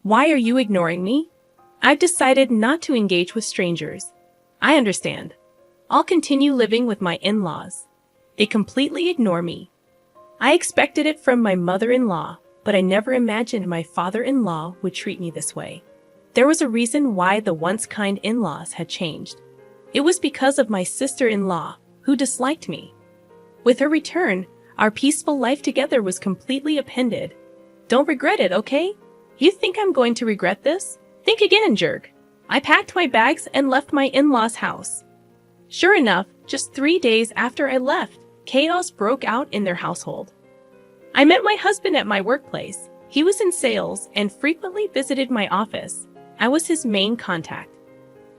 Why are you ignoring me? I've decided not to engage with strangers. I understand. I'll continue living with my in-laws. They completely ignore me. I expected it from my mother-in-law, but I never imagined my father-in-law would treat me this way. There was a reason why the once kind in-laws had changed. It was because of my sister-in-law, who disliked me. With her return, our peaceful life together was completely upended. Don't regret it, okay? You think I'm going to regret this? Think again, jerk. I packed my bags and left my in-laws' house. Sure enough, just 3 days after I left, chaos broke out in their household. I met my husband at my workplace. He was in sales and frequently visited my office. I was his main contact.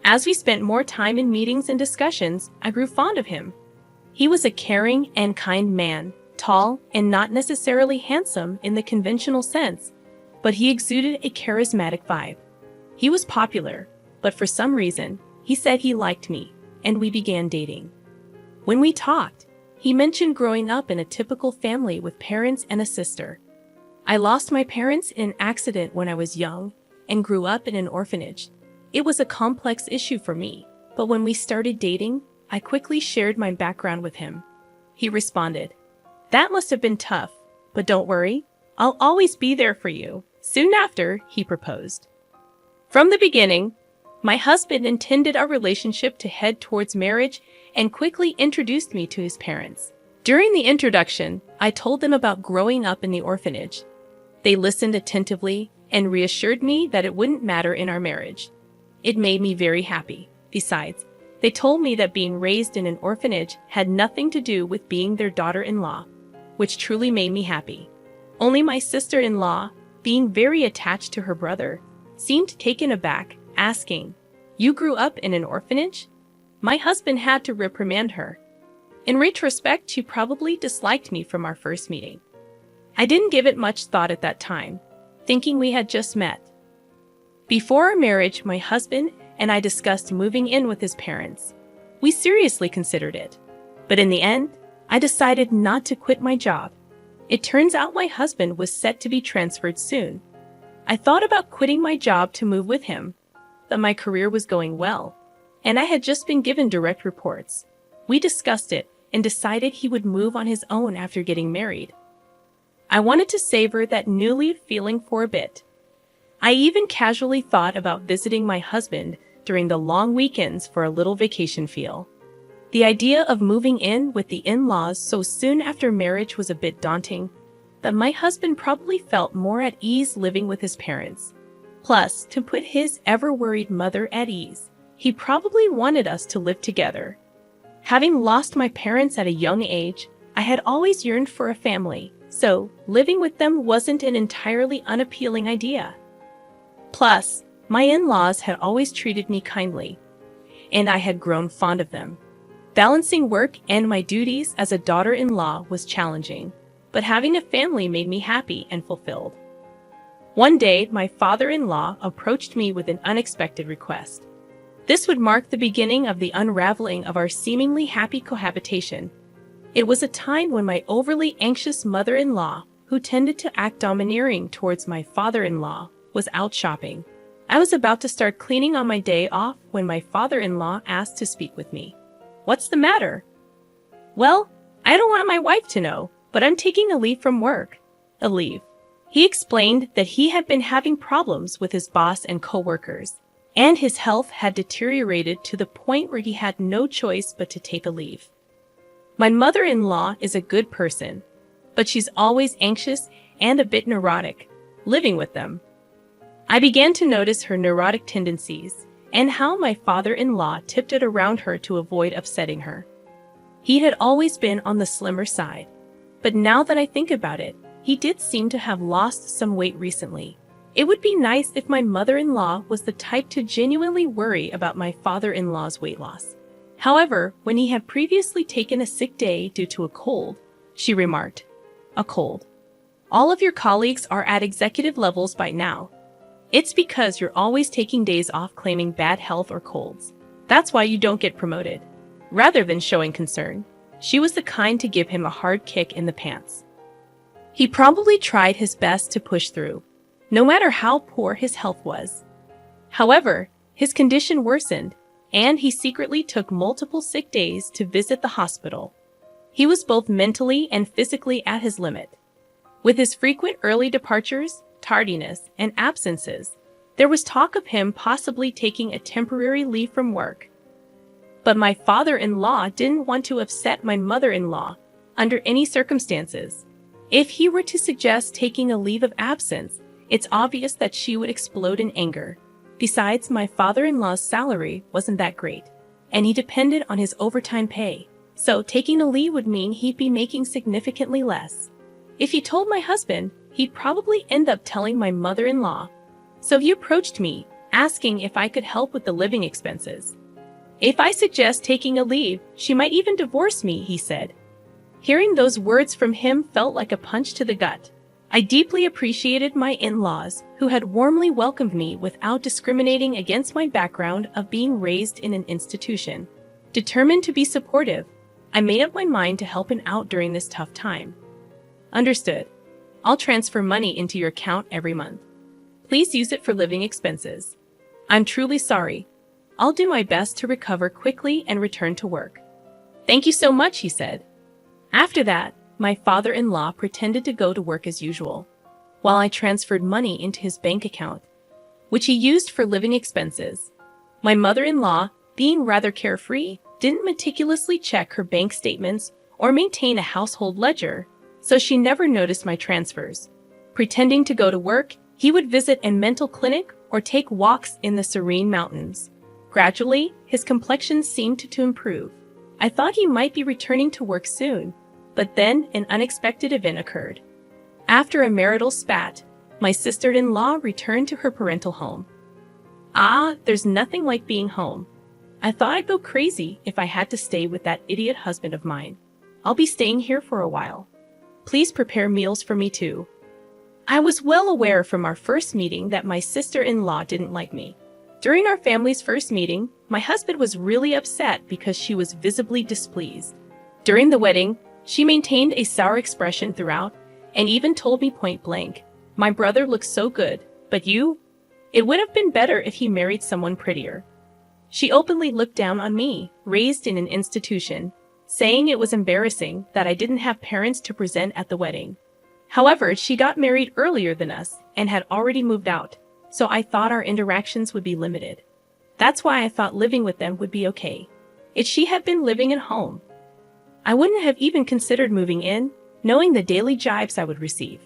As we spent more time in meetings and discussions, I grew fond of him. He was a caring and kind man, tall and not necessarily handsome in the conventional sense, but he exuded a charismatic vibe. He was popular, but for some reason, he said he liked me, and we began dating. When we talked, he mentioned growing up in a typical family with parents and a sister. I lost my parents in an accident when I was young and grew up in an orphanage. It was a complex issue for me, but when we started dating, I quickly shared my background with him. He responded, "That must have been tough, but don't worry, I'll always be there for you." Soon after, he proposed. From the beginning, my husband intended our relationship to head towards marriage and quickly introduced me to his parents. During the introduction, I told them about growing up in the orphanage. They listened attentively and reassured me that it wouldn't matter in our marriage. It made me very happy. Besides, they told me that being raised in an orphanage had nothing to do with being their daughter-in-law, which truly made me happy. Only my sister-in-law, being very attached to her brother, seemed taken aback, asking, "You grew up in an orphanage?" My husband had to reprimand her. In retrospect, she probably disliked me from our first meeting. I didn't give it much thought at that time, thinking we had just met. Before our marriage, my husband and I discussed moving in with his parents. We seriously considered it, but in the end, I decided not to quit my job. It turns out my husband was set to be transferred soon. I thought about quitting my job to move with him, but my career was going well, and I had just been given direct reports. We discussed it and decided he would move on his own after getting married. I wanted to savor that newly feeling for a bit. I even casually thought about visiting my husband during the long weekends for a little vacation feel. The idea of moving in with the in-laws so soon after marriage was a bit daunting, but my husband probably felt more at ease living with his parents. Plus, to put his ever-worried mother at ease, he probably wanted us to live together. Having lost my parents at a young age, I had always yearned for a family, so living with them wasn't an entirely unappealing idea. Plus, my in-laws had always treated me kindly, and I had grown fond of them. Balancing work and my duties as a daughter-in-law was challenging, but having a family made me happy and fulfilled. One day, my father-in-law approached me with an unexpected request. This would mark the beginning of the unraveling of our seemingly happy cohabitation. It was a time when my overly anxious mother-in-law, who tended to act domineering towards my father-in-law, was out shopping. I was about to start cleaning on my day off when my father-in-law asked to speak with me. "What's the matter?" "Well, I don't want my wife to know, but I'm taking a leave from work." A leave. He explained that he had been having problems with his boss and coworkers, and his health had deteriorated to the point where he had no choice but to take a leave. My mother-in-law is a good person, but she's always anxious and a bit neurotic, living with them. I began to notice her neurotic tendencies and how my father-in-law tiptoed around her to avoid upsetting her. He had always been on the slimmer side, but now that I think about it, he did seem to have lost some weight recently. It would be nice if my mother-in-law was the type to genuinely worry about my father-in-law's weight loss. However, when he had previously taken a sick day due to a cold, she remarked, "A cold? All of your colleagues are at executive levels by now. It's because you're always taking days off claiming bad health or colds. That's why you don't get promoted." Rather than showing concern, she was the kind to give him a hard kick in the pants. He probably tried his best to push through. no matter how poor his health was. However, his condition worsened, and he secretly took multiple sick days to visit the hospital. He was both mentally and physically at his limit. With his frequent early departures, tardiness, and absences, there was talk of him possibly taking a temporary leave from work. But my father-in-law didn't want to upset my mother-in-law under any circumstances. If he were to suggest taking a leave of absence, it's obvious that she would explode in anger. Besides, my father-in-law's salary wasn't that great, and he depended on his overtime pay, so taking a leave would mean he'd be making significantly less. If he told my husband, he'd probably end up telling my mother-in-law. So he approached me, asking if I could help with the living expenses. If I suggest taking a leave, she might even divorce me, he said. Hearing those words from him felt like a punch to the gut. I deeply appreciated my in-laws, who had warmly welcomed me without discriminating against my background of being raised in an institution. Determined to be supportive, I made up my mind to help him out during this tough time. Understood. I'll transfer money into your account every month. Please use it for living expenses. I'm truly sorry. I'll do my best to recover quickly and return to work. Thank you so much, he said. After that, my father-in-law pretended to go to work as usual, while I transferred money into his bank account, which he used for living expenses. My mother-in-law, being rather carefree, didn't meticulously check her bank statements or maintain a household ledger, so she never noticed my transfers. Pretending to go to work, he would visit a mental clinic or take walks in the serene mountains. Gradually, his complexion seemed to improve. I thought he might be returning to work soon, but then an unexpected event occurred. After a marital spat, my sister-in-law returned to her parental home. There's nothing like being home. I thought I'd go crazy if I had to stay with that idiot husband of mine. I'll be staying here for a while. Please prepare meals for me too. I was well aware from our first meeting that my sister-in-law didn't like me. During our family's first meeting, my husband was really upset because she was visibly displeased. During the wedding, she maintained a sour expression throughout and even told me point blank, "My brother looks so good, but you? It would have been better if he married someone prettier." She openly looked down on me, raised in an institution, saying it was embarrassing that I didn't have parents to present at the wedding. However, she got married earlier than us and had already moved out, so I thought our interactions would be limited. That's why I thought living with them would be okay. If she had been living at home, I wouldn't have even considered moving in, knowing the daily jibes I would receive.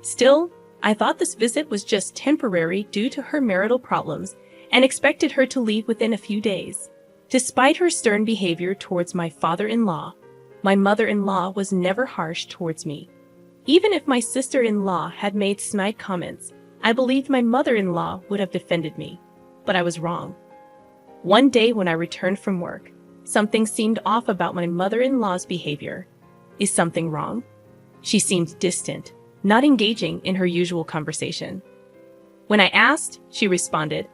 Still, I thought this visit was just temporary due to her marital problems and expected her to leave within a few days. Despite her stern behavior towards my father-in-law, my mother-in-law was never harsh towards me. Even if my sister-in-law had made snide comments, I believed my mother-in-law would have defended me. But I was wrong. One day when I returned from work, something seemed off about my mother-in-law's behavior. Is something wrong? She seemed distant, not engaging in her usual conversation. When I asked, she responded,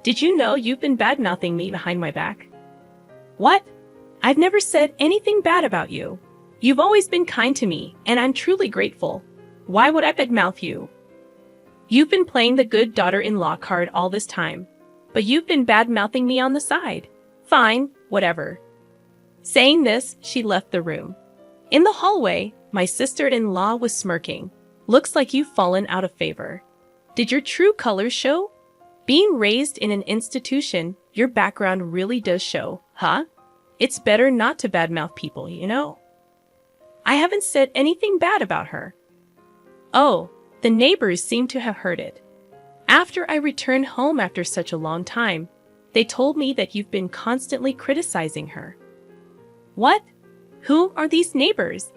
"Did you know you've been bad-mouthing me behind my back?" What? I've never said anything bad about you. You've always been kind to me, and I'm truly grateful. Why would I badmouth you? You've been playing the good daughter-in-law card all this time, but you've been bad-mouthing me on the side. Fine, whatever. Saying this, she left the room. In the hallway, my sister-in-law was smirking. Looks like you've fallen out of favor. Did your true colors show? Being raised in an institution, your background really does show, huh? It's better not to badmouth people, you know. I haven't said anything bad about her. Oh, the neighbors seem to have heard it. After I returned home after such a long time, they told me that you've been constantly criticizing her. What? Who are these neighbors?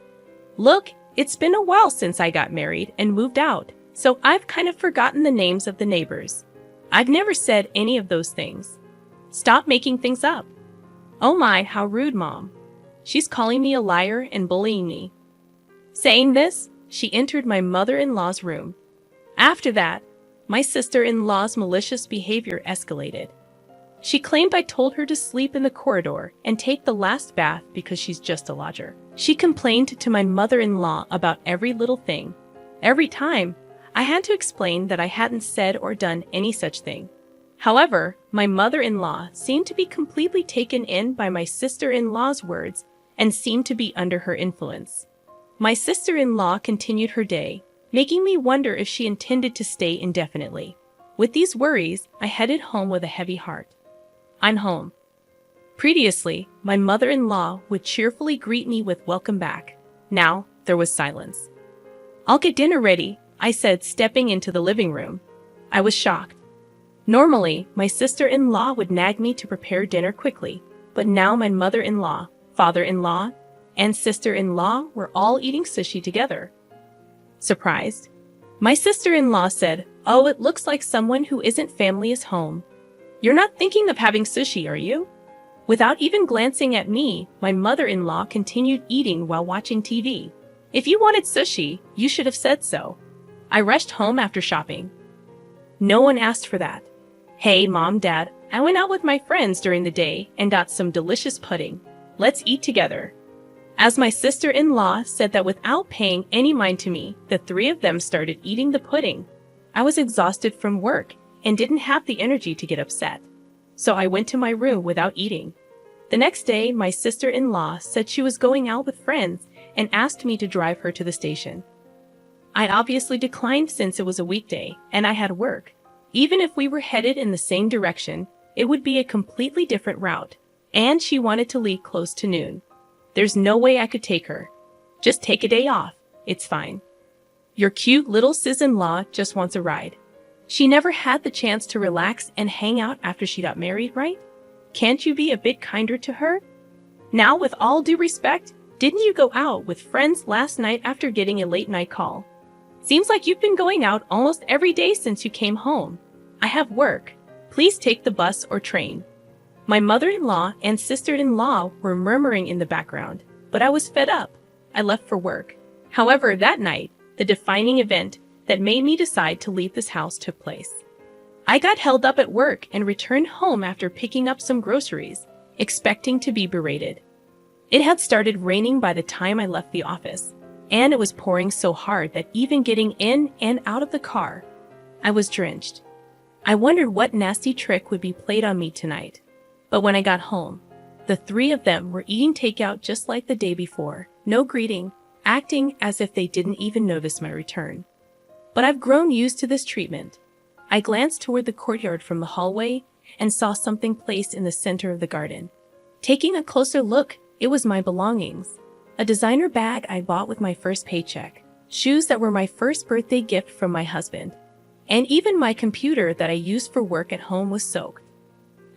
Look, it's been a while since I got married and moved out, so I've kind of forgotten the names of the neighbors. I've never said any of those things. Stop making things up. Oh my, how rude, Mom. She's calling me a liar and bullying me. Saying this, she entered my mother-in-law's room. After that, my sister-in-law's malicious behavior escalated. She claimed I told her to sleep in the corridor and take the last bath because she's just a lodger. She complained to my mother-in-law about every little thing. Every time, I had to explain that I hadn't said or done any such thing. However, my mother-in-law seemed to be completely taken in by my sister-in-law's words and seemed to be under her influence. My sister-in-law continued her day, making me wonder if she intended to stay indefinitely. With these worries, I headed home with a heavy heart. I'm home. Previously, my mother-in-law would cheerfully greet me with "Welcome back." Now, there was silence. "I'll get dinner ready," I said, stepping into the living room. I was shocked. Normally, my sister-in-law would nag me to prepare dinner quickly, but now my mother-in-law, father-in-law, and sister-in-law were all eating sushi together. Surprised, my sister-in-law said, "Oh, it looks like someone who isn't family is home. You're not thinking of having sushi, are you?" Without even glancing at me, my mother-in-law continued eating while watching TV. "If you wanted sushi, you should have said so." I rushed home after shopping. No one asked for that. "Hey, Mom, Dad, I went out with my friends during the day and got some delicious pudding. Let's eat together." As my sister-in-law said that without paying any mind to me, the three of them started eating the pudding. I was exhausted from work and didn't have the energy to get upset, so I went to my room without eating. The next day, my sister-in-law said she was going out with friends and asked me to drive her to the station. I obviously declined since it was a weekday and I had work. Even if we were headed in the same direction, it would be a completely different route, and she wanted to leave close to noon. There's no way I could take her. "Just take a day off. It's fine. Your cute little sis-in-law just wants a ride. She never had the chance to relax and hang out after she got married, right? Can't you be a bit kinder to her? Now, with all due respect, didn't you go out with friends last night after getting a late-night call? Seems like you've been going out almost every day since you came home. I have work. Please take the bus or train." My mother-in-law and sister-in-law were murmuring in the background, but I was fed up. I left for work. However, that night, the defining event that made me decide to leave this house took place. I got held up at work and returned home after picking up some groceries, expecting to be berated. It had started raining by the time I left the office, and it was pouring so hard that even getting in and out of the car, I was drenched. I wondered what nasty trick would be played on me tonight. But when I got home, the three of them were eating takeout just like the day before, no greeting, acting as if they didn't even notice my return. But I've grown used to this treatment. I glanced toward the courtyard from the hallway and saw something placed in the center of the garden. Taking a closer look, it was my belongings. A designer bag I bought with my first paycheck, shoes that were my first birthday gift from my husband, and even my computer that I used for work at home was soaked.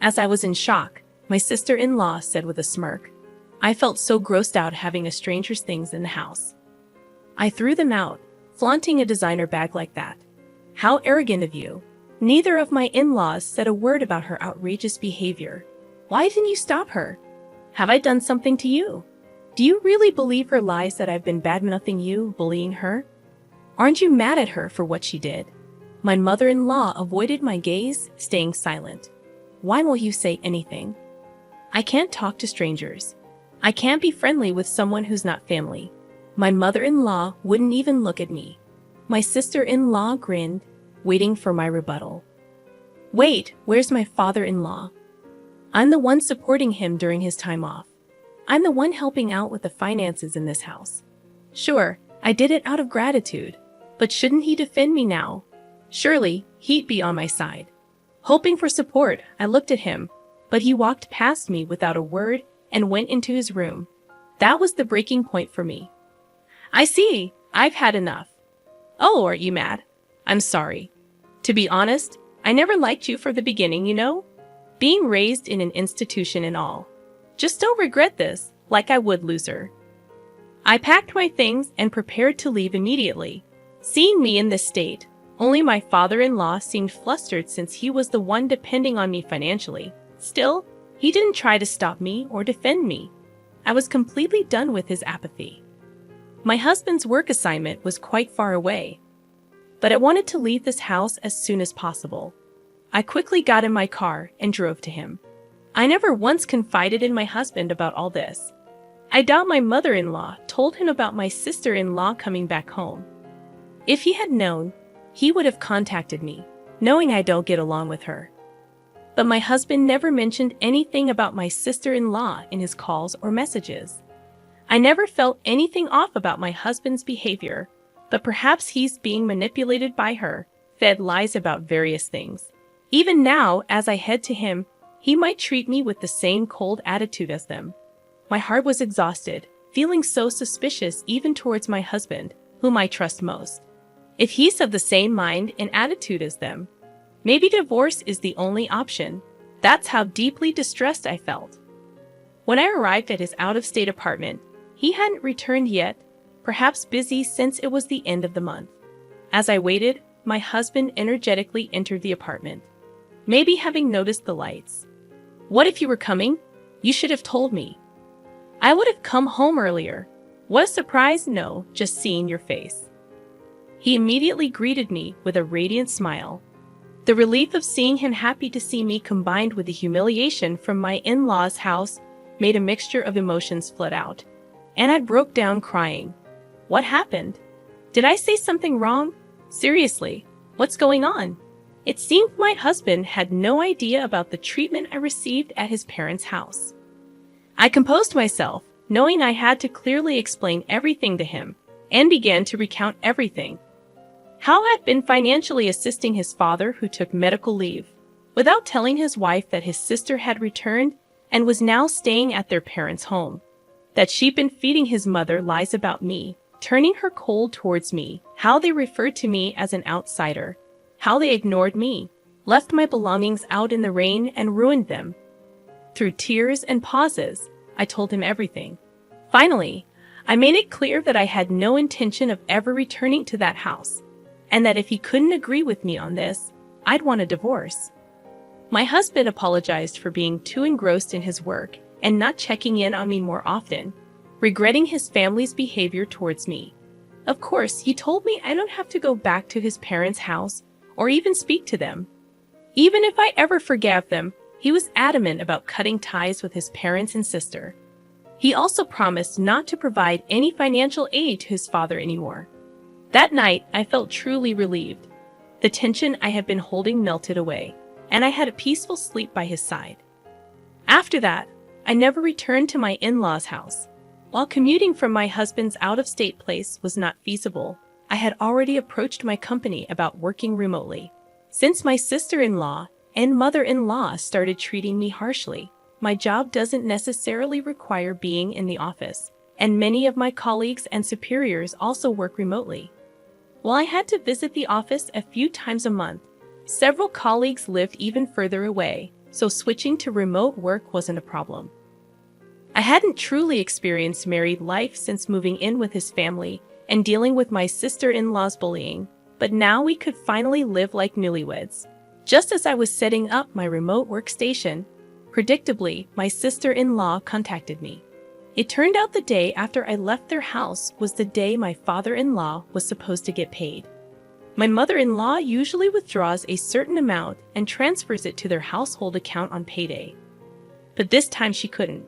As I was in shock, my sister-in-law said with a smirk, "I felt so grossed out having a stranger's things in the house. I threw them out, flaunting a designer bag like that. How arrogant of you." Neither of my in-laws said a word about her outrageous behavior. Why didn't you stop her? Have I done something to you? Do you really believe her lies that I've been bad-mouthing you, bullying her? Aren't you mad at her for what she did? My mother-in-law avoided my gaze, staying silent. Why won't you say anything? I can't talk to strangers. I can't be friendly with someone who's not family. My mother-in-law wouldn't even look at me. My sister-in-law grinned, waiting for my rebuttal. Wait, where's my father-in-law? I'm the one supporting him during his time off. I'm the one helping out with the finances in this house. Sure, I did it out of gratitude, but shouldn't he defend me now? Surely, he'd be on my side. Hoping for support, I looked at him, but he walked past me without a word and went into his room. That was the breaking point for me. I see, I've had enough. Oh, are you mad? I'm sorry. To be honest, I never liked you from the beginning, you know? Being raised in an institution and all. Just don't regret this, like I would, loser. I packed my things and prepared to leave immediately. Seeing me in this state, only my father-in-law seemed flustered since he was the one depending on me financially. Still, he didn't try to stop me or defend me. I was completely done with his apathy. My husband's work assignment was quite far away, but I wanted to leave this house as soon as possible. I quickly got in my car and drove to him. I never once confided in my husband about all this. I doubt my mother-in-law told him about my sister-in-law coming back home. If he had known, he would have contacted me, knowing I don't get along with her. But my husband never mentioned anything about my sister-in-law in his calls or messages. I never felt anything off about my husband's behavior, but perhaps he's being manipulated by her, fed lies about various things. Even now, as I head to him, he might treat me with the same cold attitude as them. My heart was exhausted, feeling so suspicious even towards my husband, whom I trust most. If he's of the same mind and attitude as them, maybe divorce is the only option. That's how deeply distressed I felt. When I arrived at his out-of-state apartment, he hadn't returned yet, perhaps busy since it was the end of the month. As I waited, my husband energetically entered the apartment, maybe having noticed the lights. "What if you were coming? You should have told me. I would have come home earlier." "What a surprise, no, just seeing your face." He immediately greeted me with a radiant smile. The relief of seeing him happy to see me combined with the humiliation from my in-laws' house made a mixture of emotions flood out, and I broke down crying. What happened? Did I say something wrong? Seriously, what's going on? It seemed my husband had no idea about the treatment I received at his parents' house. I composed myself, knowing I had to clearly explain everything to him, and began to recount everything. How I'd been financially assisting his father who took medical leave, without telling his wife that his sister had returned and was now staying at their parents' home. That she'd been feeding his mother lies about me, turning her cold towards me, how they referred to me as an outsider, how they ignored me, left my belongings out in the rain and ruined them. Through tears and pauses, I told him everything. Finally, I made it clear that I had no intention of ever returning to that house, and that if he couldn't agree with me on this, I'd want a divorce. My husband apologized for being too engrossed in his work and not checking in on me more often, regretting his family's behavior towards me. Of course, he told me I don't have to go back to his parents' house or even speak to them. Even if I ever forgave them, he was adamant about cutting ties with his parents and sister. He also promised not to provide any financial aid to his father anymore. That night, I felt truly relieved. The tension I had been holding melted away, and I had a peaceful sleep by his side. After that, I never returned to my in-laws' house. While commuting from my husband's out-of-state place was not feasible, I had already approached my company about working remotely. Since my sister-in-law and mother-in-law started treating me harshly, my job doesn't necessarily require being in the office, and many of my colleagues and superiors also work remotely. While I had to visit the office a few times a month, several colleagues lived even further away, so switching to remote work wasn't a problem. I hadn't truly experienced married life since moving in with his family and dealing with my sister-in-law's bullying, but now we could finally live like newlyweds. Just as I was setting up my remote workstation, predictably, my sister-in-law contacted me. It turned out the day after I left their house was the day my father-in-law was supposed to get paid. My mother-in-law usually withdraws a certain amount and transfers it to their household account on payday. But this time she couldn't.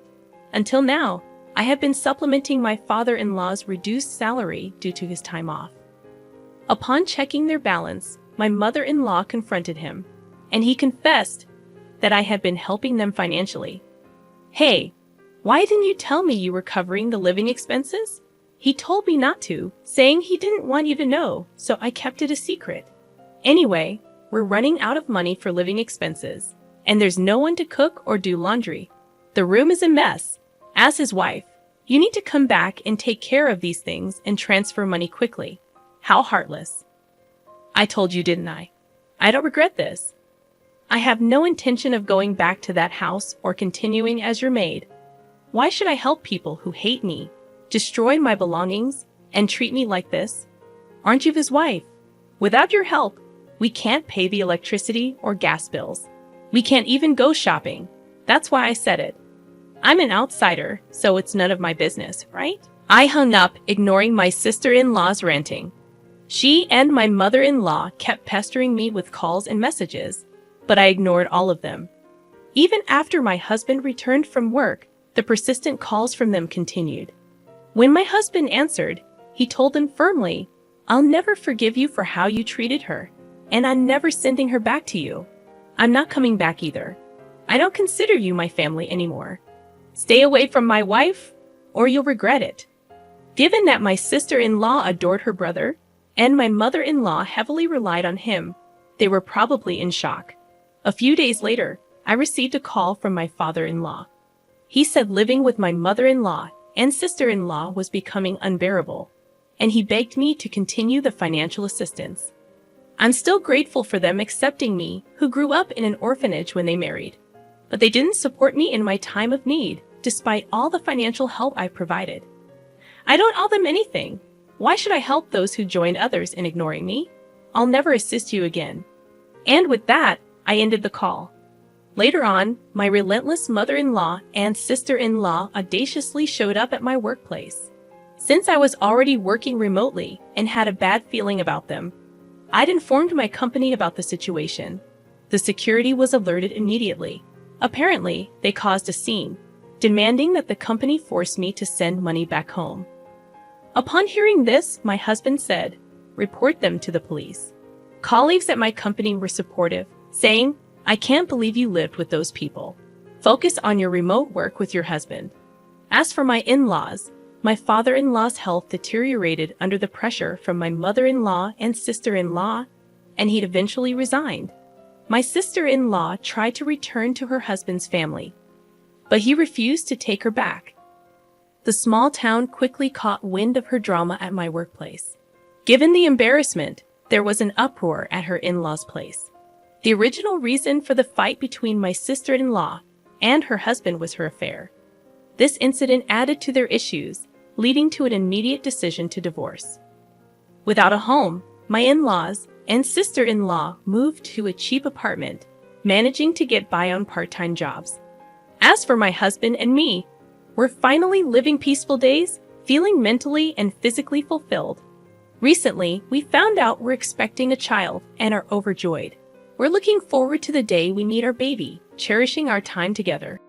Until now, I have been supplementing my father-in-law's reduced salary due to his time off. Upon checking their balance, my mother-in-law confronted him, and he confessed that I had been helping them financially. "Hey, why didn't you tell me you were covering the living expenses?" He told me not to, saying he didn't want you to know, so I kept it a secret. Anyway, we're running out of money for living expenses, and there's no one to cook or do laundry. The room is a mess. As his wife, you need to come back and take care of these things and transfer money quickly. How heartless. I told you, didn't I? I don't regret this. I have no intention of going back to that house or continuing as your maid. Why should I help people who hate me, destroy my belongings, and treat me like this? Aren't you his wife? Without your help, we can't pay the electricity or gas bills. We can't even go shopping. That's why I said it. I'm an outsider, so it's none of my business, right? I hung up, ignoring my sister-in-law's ranting. She and my mother-in-law kept pestering me with calls and messages, but I ignored all of them. Even after my husband returned from work, the persistent calls from them continued. When my husband answered, he told them firmly, I'll never forgive you for how you treated her, and I'm never sending her back to you. I'm not coming back either. I don't consider you my family anymore. Stay away from my wife, or you'll regret it." Given that my sister-in-law adored her brother, and my mother-in-law heavily relied on him, they were probably in shock. A few days later, I received a call from my father-in-law. He said living with my mother-in-law and sister-in-law was becoming unbearable, and he begged me to continue the financial assistance. I'm still grateful for them accepting me, who grew up in an orphanage when they married. But they didn't support me in my time of need, despite all the financial help I provided. I don't owe them anything. Why should I help those who joined others in ignoring me? I'll never assist you again. And with that, I ended the call. Later on, my relentless mother-in-law and sister-in-law audaciously showed up at my workplace. Since I was already working remotely and had a bad feeling about them, I'd informed my company about the situation. The security was alerted immediately. Apparently, they caused a scene, demanding that the company force me to send money back home. Upon hearing this, my husband said, "Report them to the police." Colleagues at my company were supportive, saying, "I can't believe you lived with those people. Focus on your remote work with your husband." As for my in-laws, my father-in-law's health deteriorated under the pressure from my mother-in-law and sister-in-law, and he'd eventually resigned. My sister-in-law tried to return to her husband's family, but he refused to take her back. The small town quickly caught wind of her drama at my workplace. Given the embarrassment, there was an uproar at her in-laws' place. The original reason for the fight between my sister-in-law and her husband was her affair. This incident added to their issues, leading to an immediate decision to divorce. Without a home, my in-laws and sister-in-law moved to a cheap apartment, managing to get by on part-time jobs. As for my husband and me, we're finally living peaceful days, feeling mentally and physically fulfilled. Recently, we found out we're expecting a child and are overjoyed. We're looking forward to the day we meet our baby, cherishing our time together.